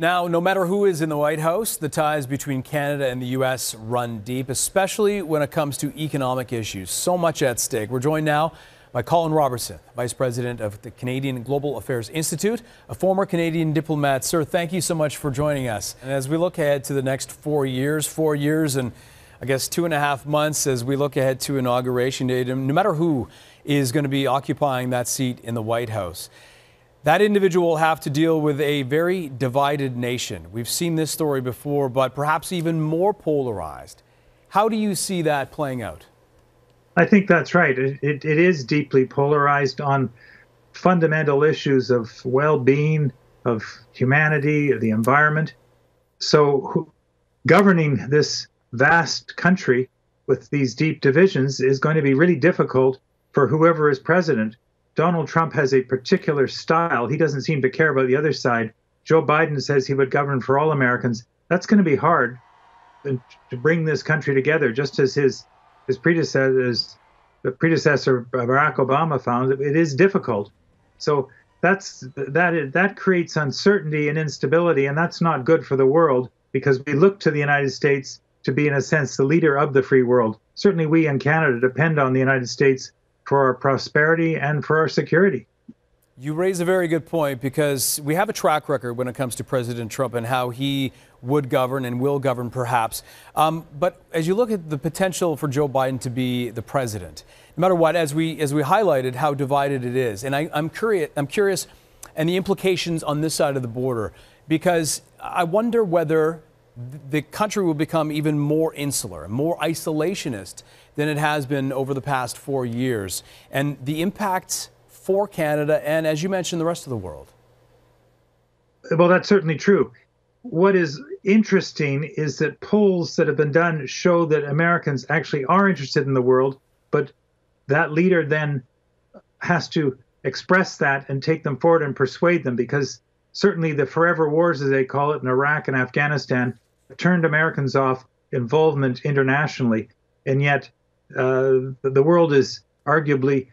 Now, no matter who is in the White House, the ties between Canada and the U.S. run deep, especially when it comes to economic issues. So much at stake. We're joined now by Colin Robertson, Vice President of the Canadian Global Affairs Institute, a former Canadian diplomat. Sir, thank you so much for joining us. And as we look ahead to the next 4 years and I guess 2.5 months as we look ahead to Inauguration Day, no matter who is going to be occupying that seat in the White House, that individual will have to deal with a very divided nation. We've seen this story before, but perhaps even more polarized. How do you see that playing out? I think that's right. It is deeply polarized on fundamental issues of well-being, of humanity, of the environment. So governing this vast country with these deep divisions is going to be really difficult for whoever is president. Donald Trump has a particular style. He doesn't seem to care about the other side. Joe Biden says he would govern for all Americans. That's going to be hard to bring this country together, just as his predecessor, Barack Obama, found. It is difficult. So that creates uncertainty and instability, and that's not good for the world, because we look to the United States to be, in a sense, the leader of the free world. Certainly we in Canada depend on the United States for our prosperity and for our security. You raise a very good point, because we have a track record when it comes to President Trump and how he would govern and will govern, perhaps. But as you look at the potential for Joe Biden to be the president, no matter what, as we highlighted how divided it is, and I'm curious, and the implications on this side of the border, because I wonder whether the country will become even more insular, more isolationist than it has been over the past 4 years, and the impacts for Canada and, as you mentioned, the rest of the world. Well, that's certainly true. What is interesting is that polls that have been done show that Americans actually are interested in the world, but that leader then has to express that and take them forward and persuade them, because certainly the forever wars, as they call it, in Iraq and Afghanistan turned Americans off involvement internationally. And yet the world is arguably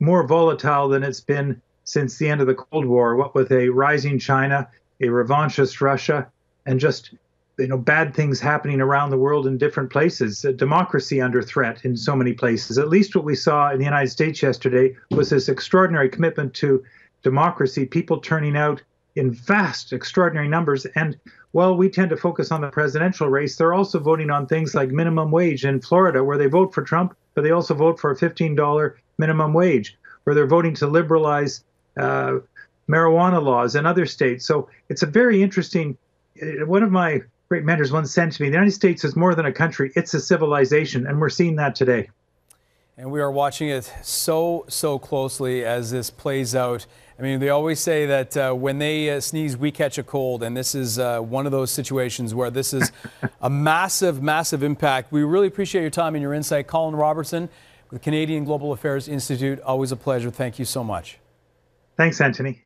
more volatile than it's been since the end of the Cold War, what with a rising China, a revanchist Russia, and just bad things happening around the world in different places. Democracy under threat in so many places. At least what we saw in the United States yesterday was this extraordinary commitment to democracy, people turning out in vast, extraordinary numbers. And while we tend to focus on the presidential race, they're also voting on things like minimum wage in Florida, where they vote for Trump, but they also vote for a $15 minimum wage, where they're voting to liberalize marijuana laws in other states. So it's a very interesting, one of my great mentors once said to me, the United States is more than a country, it's a civilization, and we're seeing that today. And we are watching it so closely as this plays out. I mean, they always say that when they sneeze, we catch a cold. And this is one of those situations where this is a massive impact. We really appreciate your time and your insight. Colin Robertson with the Canadian Global Affairs Institute. Always a pleasure. Thank you so much. Thanks, Anthony.